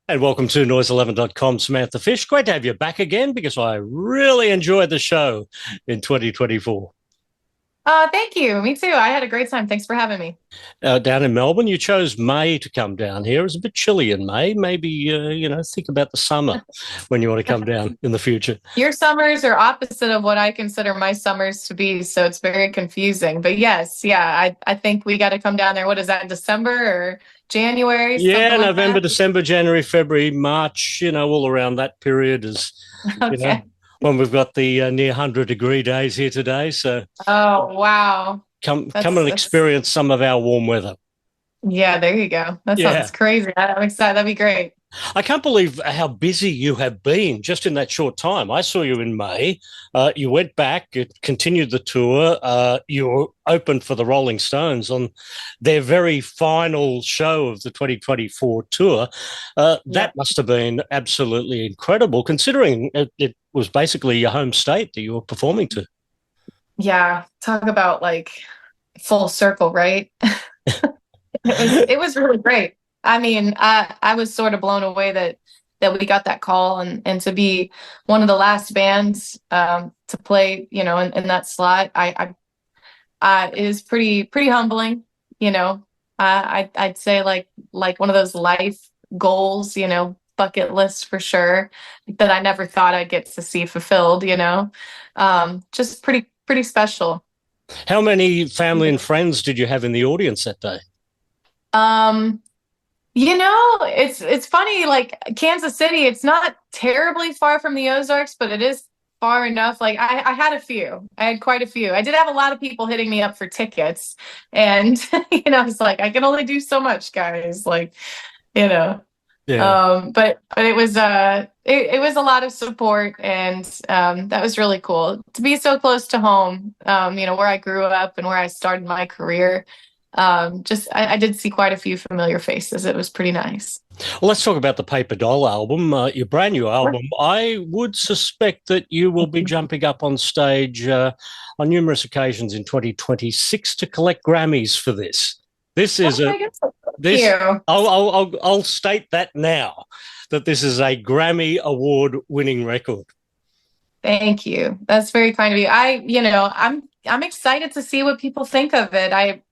And welcome to noise11.com, Samantha Fish. Great to have you back again because I really enjoyed the show in 2024. Thank you. Me too. I had a great time. Thanks for having me. Down in Melbourne, you chose May to come down here. It's a bit chilly in May. Maybe, think about the summer when you want to come down in the future. Your summers are opposite of what I consider my summers to be, so it's very confusing. But yes, yeah, I think we got to come down there. What is that, December or January? Yeah, Something like November, that? December, January, February, March, all around that period is, Okay. when we've got the near 100-degree days here today. So Oh, wow. come That's and experience some of our warm weather. Yeah, there you go. That Yeah. sounds crazy. I'm excited. That'd be great. I can't believe how busy you have been just in that short time. I saw you in May. You went back, you continued the tour. You were open for the Rolling Stones on their very final show of the 2024 tour. That must have been absolutely incredible, considering it was basically your home state that you were performing to. Yeah, talk about like full circle, right? It was really great. I mean, I was sort of blown away that we got that call and to be one of the last bands to play, in that slot. It is pretty humbling, I'd say like one of those life goals, bucket list for sure, that I never thought I'd get to see fulfilled, just pretty special. How many family and friends did you have in the audience that day? Um, it's funny, like Kansas City, it's not terribly far from the Ozarks, but it is far enough. Like I had a few. I had quite a few. I did have a lot of people hitting me up for tickets. And it's like I can only do so much, guys. Like, Yeah. but it was it was a lot of support, and that was really cool to be so close to home, where I grew up and where I started my career. I did see quite a few familiar faces. It was pretty nice. Well, let's talk about the Paper Doll album, your brand new album. I would suspect that you will be jumping up on stage on numerous occasions in 2026 to collect Grammys for this. This is this. You. I'll state that now, that this is a Grammy award-winning record. Thank you. That's very kind of you. I'm excited to see what people think of it. I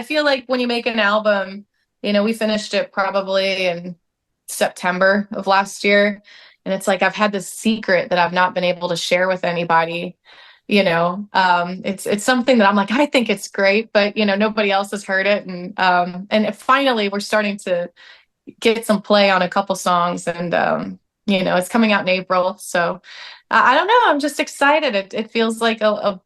feel like when you make an album, we finished it probably in September of last year. And it's like I've had this secret that I've not been able to share with anybody. It's something that I'm like, I think it's great, but nobody else has heard it. And finally we're starting to get some play on a couple songs, and it's coming out in April. So I don't know. I'm just excited. It feels like a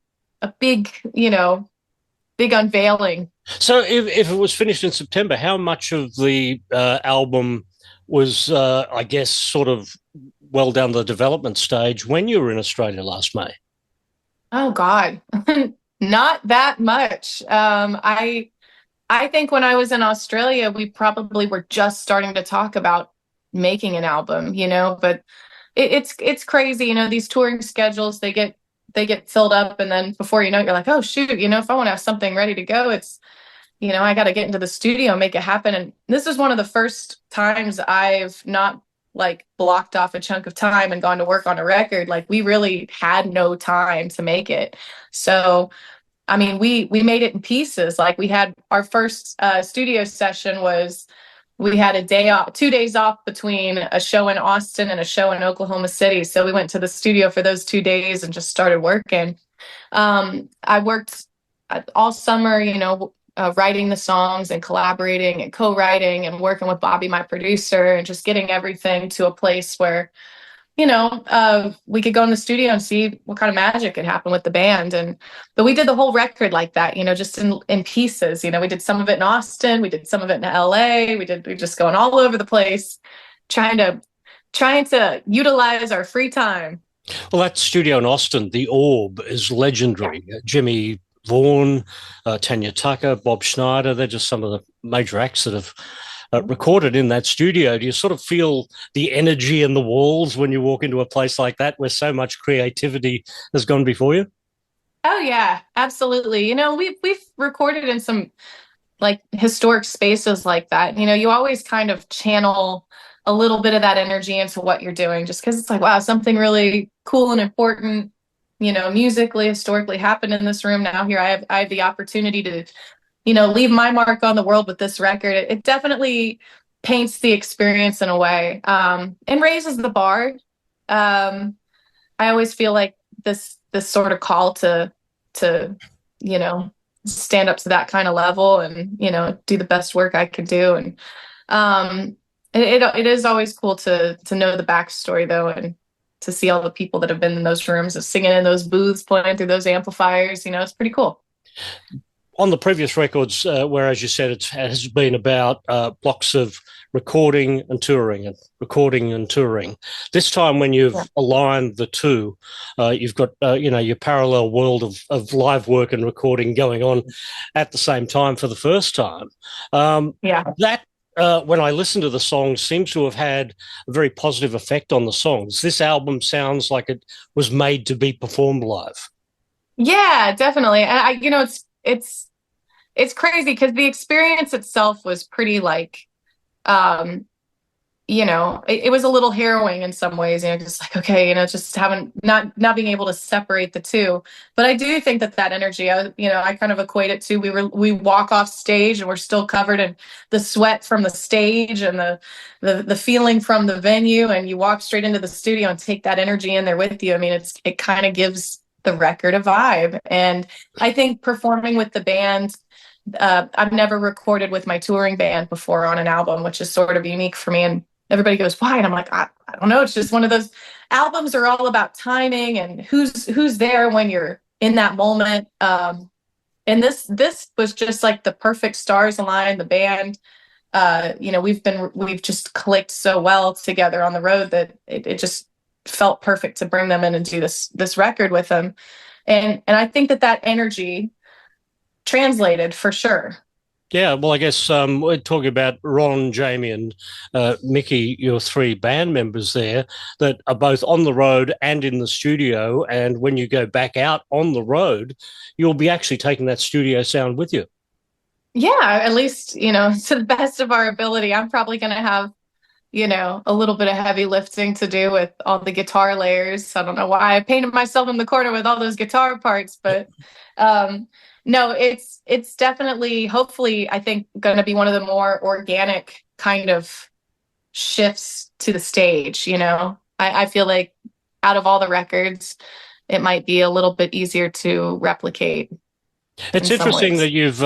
big, big unveiling. So if it was finished in September, how much of the album was, I guess, sort of well down the development stage when you were in Australia last May? Oh God, not that much. I think when I was in Australia, we probably were just starting to talk about making an album, but it's crazy, these touring schedules, they get filled up, and then before you know it, you're like, oh shoot, if I want to have something ready to go, it's I got to get into the studio and make it happen. And this is one of the first times I've not like blocked off a chunk of time and gone to work on a record. Like we really had no time to make it. So I mean, we made it in pieces. Like we had our first studio session was, we had a day off, 2 days off between a show in Austin and a show in Oklahoma City. So we went to the studio for those 2 days and just started working. I worked all summer, writing the songs and collaborating and co-writing and working with Bobby, my producer, and just getting everything to a place where, we could go in the studio and see what kind of magic could happen with the band. But we did the whole record like that, just in pieces. We did some of it in Austin, we did some of it in LA, we just going all over the place, trying to utilize our free time. Well, that studio in Austin, the Orb, is legendary. Jimmy Vaughan, Tanya Tucker, Bob Schneider, they're just some of the major acts that have recorded in that studio. Do you sort of feel the energy in the walls when you walk into a place like that where so much creativity has gone before you? Oh yeah, absolutely. We've recorded in some like historic spaces like that. You always kind of channel a little bit of that energy into what you're doing just because it's like, wow, something really cool and important, musically, historically happened in this room. Now here I have the opportunity to, leave my mark on the world with this record. It definitely paints the experience in a way, and raises the bar. I always feel like this sort of call to you know stand up to that kind of level and do the best work I could do. And it is always cool to know the backstory though, and to see all the people that have been in those rooms of singing in those booths, playing through those amplifiers. It's pretty cool. On the previous records, where, as you said, it has been about blocks of recording and touring and recording and touring. This time, when you've aligned the two, you've got your parallel world of live work and recording going on at the same time for the first time. That when I listen to the songs, seems to have had a very positive effect on the songs. This album sounds like it was made to be performed live. Yeah, definitely. And it's crazy because the experience itself was pretty like, um, it was a little harrowing in some ways, just like, okay, just having not being able to separate the two. But I do think that energy, I kind of equate it to, we walk off stage and we're still covered in the sweat from the stage and the feeling from the venue, and you walk straight into the studio and take that energy in there with you. I mean, it kind of gives the record a vibe. And I think performing with the band, I've never recorded with my touring band before on an album, which is sort of unique for me. And everybody goes, why? And I'm like, I don't know. It's just one of those albums are all about timing and who's there when you're in that moment. And this was just like the perfect stars aligned. The band, we've just clicked so well together on the road that it just felt perfect to bring them in and do this record with them. And I think that energy translated for sure. Yeah, well, I guess we're talking about Ron, Jamie, and Mickey, your three band members there that are both on the road and in the studio. And when you go back out on the road, you'll be actually taking that studio sound with you. Yeah, at least, to the best of our ability. I'm probably going to have, a little bit of heavy lifting to do with all the guitar layers. I don't know why I painted myself in the corner with all those guitar parts, but no, it's definitely, hopefully, I think going to be one of the more organic kind of shifts to the stage. I feel like out of all the records, it might be a little bit easier to replicate. It's interesting that you've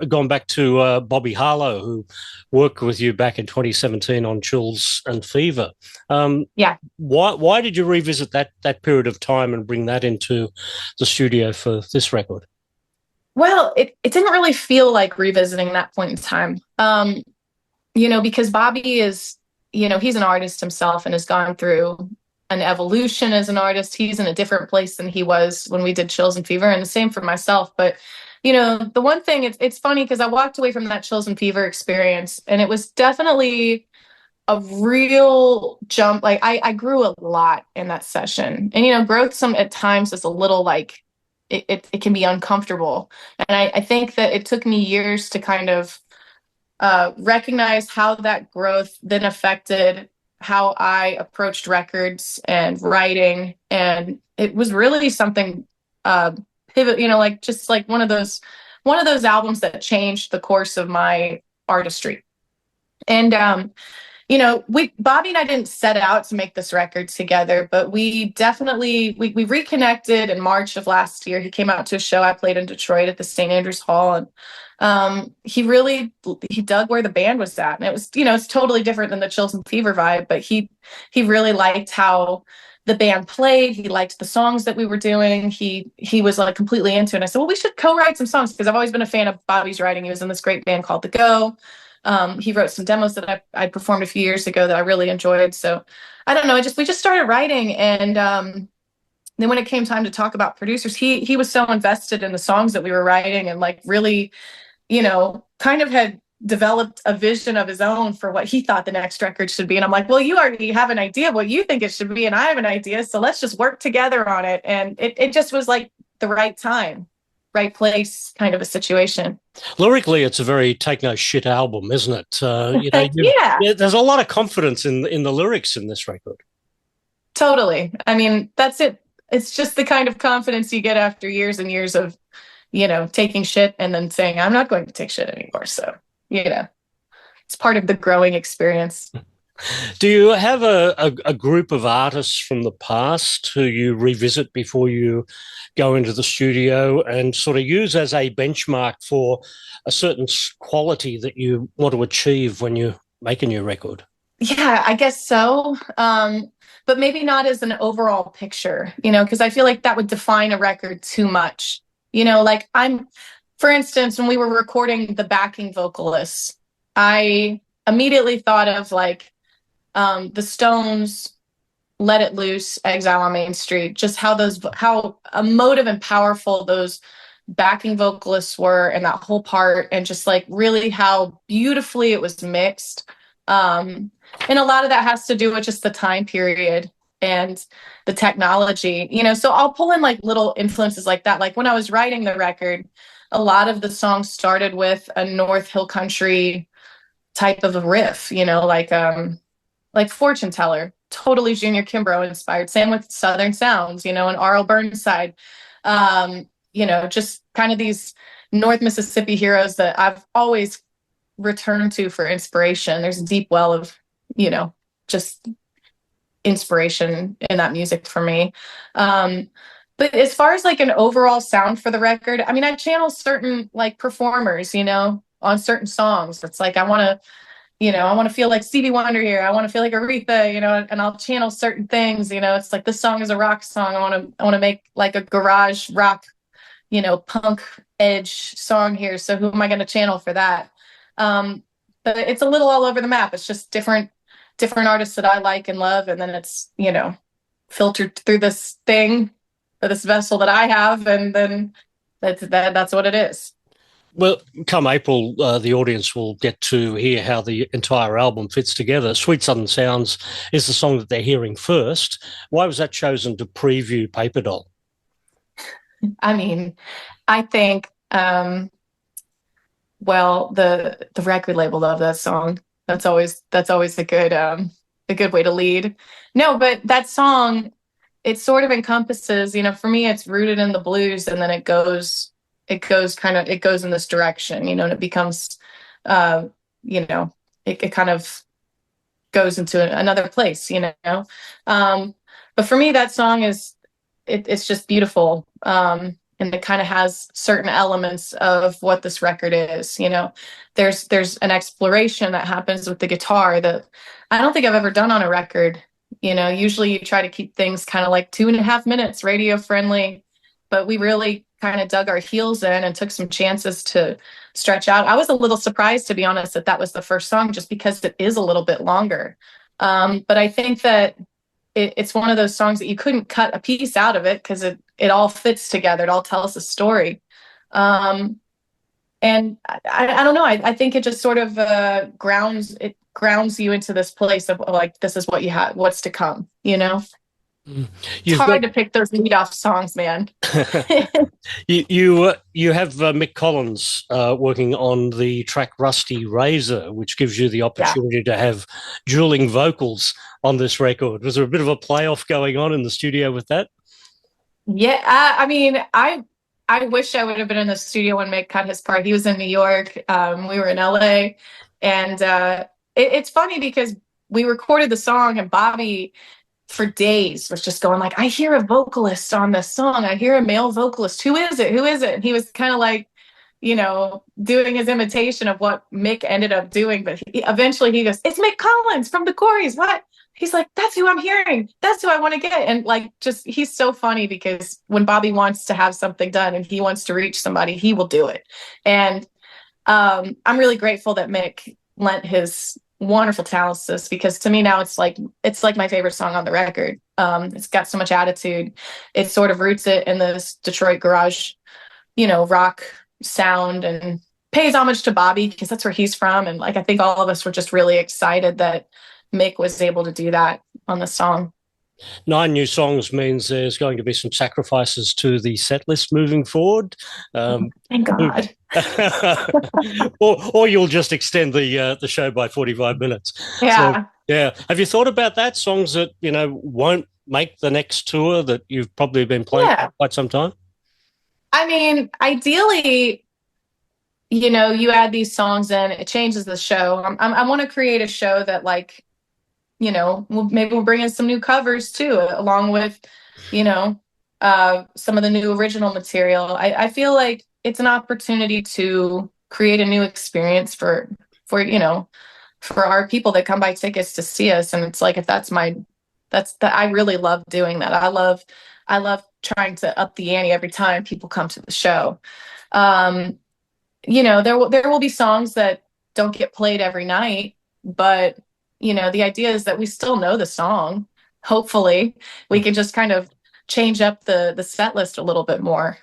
gone back to Bobby Harlow, who worked with you back in 2017 on Chills and Fever. Yeah. Why did you revisit that period of time and bring that into the studio for this record? Well, it didn't really feel like revisiting that point in time, because Bobby is, he's an artist himself and has gone through an evolution as an artist. He's in a different place than he was when we did Chills and Fever, and the same for myself. But, the one thing, it's funny because I walked away from that Chills and Fever experience, and it was definitely a real jump. Like I grew a lot in that session, and, growth at times is a little like, it can be uncomfortable. And I think that it took me years to kind of recognize how that growth then affected how I approached records and writing. And it was really something pivot, like just like one of those albums that changed the course of my artistry. And Bobby and I didn't set out to make this record together, but we definitely, we reconnected in March of last year. He came out to a show I played in Detroit at the St. Andrews Hall. And he dug where the band was at. And it was, it's totally different than the Chills and Fever vibe, but he really liked how the band played. He liked the songs that we were doing. He was like completely into it. And I said, well, we should co-write some songs because I've always been a fan of Bobby's writing. He was in this great band called The Go. He wrote some demos that I performed a few years ago that I really enjoyed. So I don't know. We just started writing. And then when it came time to talk about producers, he was so invested in the songs that we were writing and like really, kind of had developed a vision of his own for what he thought the next record should be. And I'm like, well, you already have an idea of what you think it should be. And I have an idea. So let's just work together on it. And it just was like the right time, right place kind of a situation. Lyrically, it's a very take no shit album, isn't it? Yeah, There's a lot of confidence in the lyrics in this record. totally. I mean, that's it. It's just the kind of confidence you get after years and years of, taking shit and then saying, I'm not going to take shit anymore. So, it's part of the growing experience. Do you have a group of artists from the past who you revisit before you go into the studio and sort of use as a benchmark for a certain quality that you want to achieve when you make a new record? Yeah, I guess so. But maybe not as an overall picture, because I feel like that would define a record too much. For instance, when we were recording the backing vocalists, I immediately thought of like the Stones, Let It Loose, Exile on Main Street, just how emotive and powerful those backing vocalists were and that whole part, and just like really how beautifully it was mixed. And a lot of that has to do with just the time period and the technology, so I'll pull in like little influences like that. Like when I was writing the record, a lot of the songs started with a North Hill Country type of a riff, like Fortune Teller, totally Junior Kimbrough inspired. Same with Southern Sounds, and Arl Burnside. Just kind of these North Mississippi heroes that I've always returned to for inspiration. There's a deep well of, just inspiration in that music for me. But as far as like an overall sound for the record, I mean, I channel certain like performers, on certain songs. It's like I want to feel like Stevie Wonder here. I want to feel like Aretha, and I'll channel certain things. It's like this song is a rock song. I want to make like a garage rock, punk edge song here. So who am I going to channel for that? But it's a little all over the map. It's just different artists that I like and love, and then it's filtered through this thing, or this vessel that I have, and then that's what it is. Well, come April, the audience will get to hear how the entire album fits together. Sweet Southern Sounds is the song that they're hearing first. Why was that chosen to preview Paper Doll? I mean, I think, the record label loved that song. That's always a good way to lead. No, but that song, it sort of encompasses, for me, it's rooted in the blues, and then it goes in this direction, and it becomes, it kind of goes into another place, but for me, that song it's just beautiful. And it kind of has certain elements of what this record is. There's an exploration that happens with the guitar that I don't think I've ever done on a record. Usually you try to keep things kind of like 2.5 minutes, radio friendly, but we really kind of dug our heels in and took some chances to stretch out. I was a little surprised, to be honest, that was the first song, just because it is a little bit longer. But I think that it's one of those songs that you couldn't cut a piece out of it, because it all fits together. It all tells a story. And I don't know. I think it just sort of grounds you into this place of like, this is what you have, what's to come, It's hard to pick those lead-off songs, man. You have Mick Collins working on the track Rusty Razor, which gives you the opportunity to have dueling vocals on this record. Was there a bit of a playoff going on in the studio with that? Yeah, I mean, I wish I would have been in the studio when Mick cut his part. He was in New York. We were in LA. And it's funny because we recorded the song, and Bobby, for days, was just going like, I hear a vocalist on this song. I hear a male vocalist. Who is it? Who is it? And he was kind of like, doing his imitation of what Mick ended up doing. But eventually he goes, it's Mick Collins from the Corys. What? He's like, that's who I'm hearing. That's who I want to get. And like, just, he's so funny, because when Bobby wants to have something done and he wants to reach somebody, he will do it. And I'm really grateful that Mick lent his wonderful talents to this, because to me now it's like my favorite song on the record. It's got so much attitude. It sort of roots it in this Detroit garage, rock sound, and pays homage to Bobby, because that's where he's from. And like, I think all of us were just really excited that Mick was able to do that on the song. 9 new songs means there's going to be some sacrifices to the set list moving forward. Thank God. or you'll just extend the show by 45 minutes. So, Yeah. yeah. Have you thought about that? Songs that, won't make the next tour that you've probably been playing Yeah. for quite some time? I mean, ideally, you add these songs in, it changes the show. I want to create a show that, like, maybe we'll bring in some new covers too, along with, you know, some of the new original material. I feel like it's an opportunity to create a new experience for our people that come buy tickets to see us. And it's like, if I really love doing that. I love trying to up the ante every time people come to the show. Um, there will be songs that don't get played every night, but the idea is that we still know the song. Hopefully, we can just kind of change up the set list a little bit more.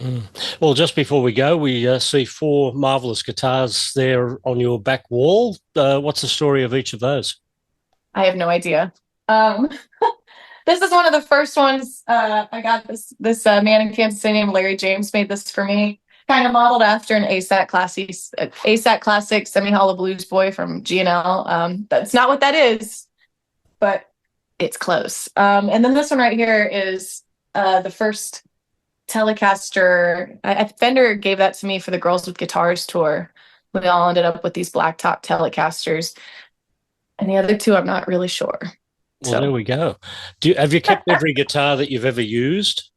Mm. Well, just before we go, we see 4 marvelous guitars there on your back wall. What's the story of each of those? I have no idea. Um, this is one of the first ones. I got this man in Kansas City named Larry James made this for me, kind of modeled after an ASAT classic Semi Hollow Blues Boy from GNL. That's not what that is, but it's close. And then this one right here is the first Telecaster. Fender gave that to me for the Girls with Guitars tour. We all ended up with these blacktop Telecasters, and the other two I'm not really sure. Well, there we go. Have you kept every guitar that you've ever used?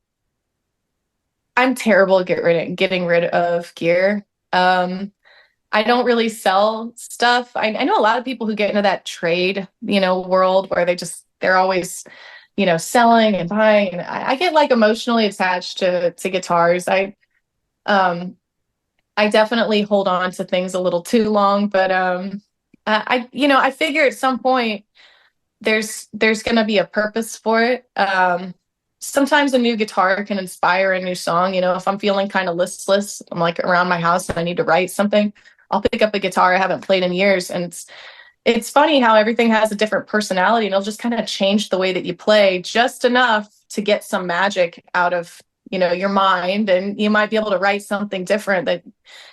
I'm terrible at getting rid of gear. I don't really sell stuff. I know a lot of people who get into that trade, world where they're always, selling and buying. And I get like emotionally attached to guitars. I definitely hold on to things a little too long, but I figure at some point there's going to be a purpose for it. Sometimes a new guitar can inspire a new song. If I'm feeling kind of listless, I'm like around my house and I need to write something, I'll pick up a guitar I haven't played in years. And it's funny how everything has a different personality, and it'll just kind of change the way that you play just enough to get some magic out of, your mind. And you might be able to write something different that,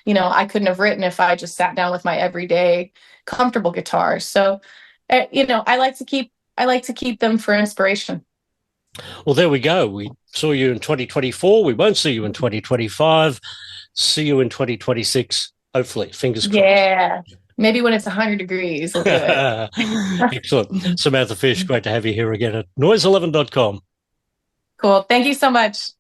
I couldn't have written if I just sat down with my everyday comfortable guitar. So, I like to keep them for inspiration. Well, there we go. We saw you in 2024. We won't see you in 2025. See you in 2026, hopefully. Fingers crossed. Yeah. Maybe when it's 100 degrees, we'll do it. Excellent. Samantha Fish, great to have you here again at noise11.com. Cool. Thank you so much.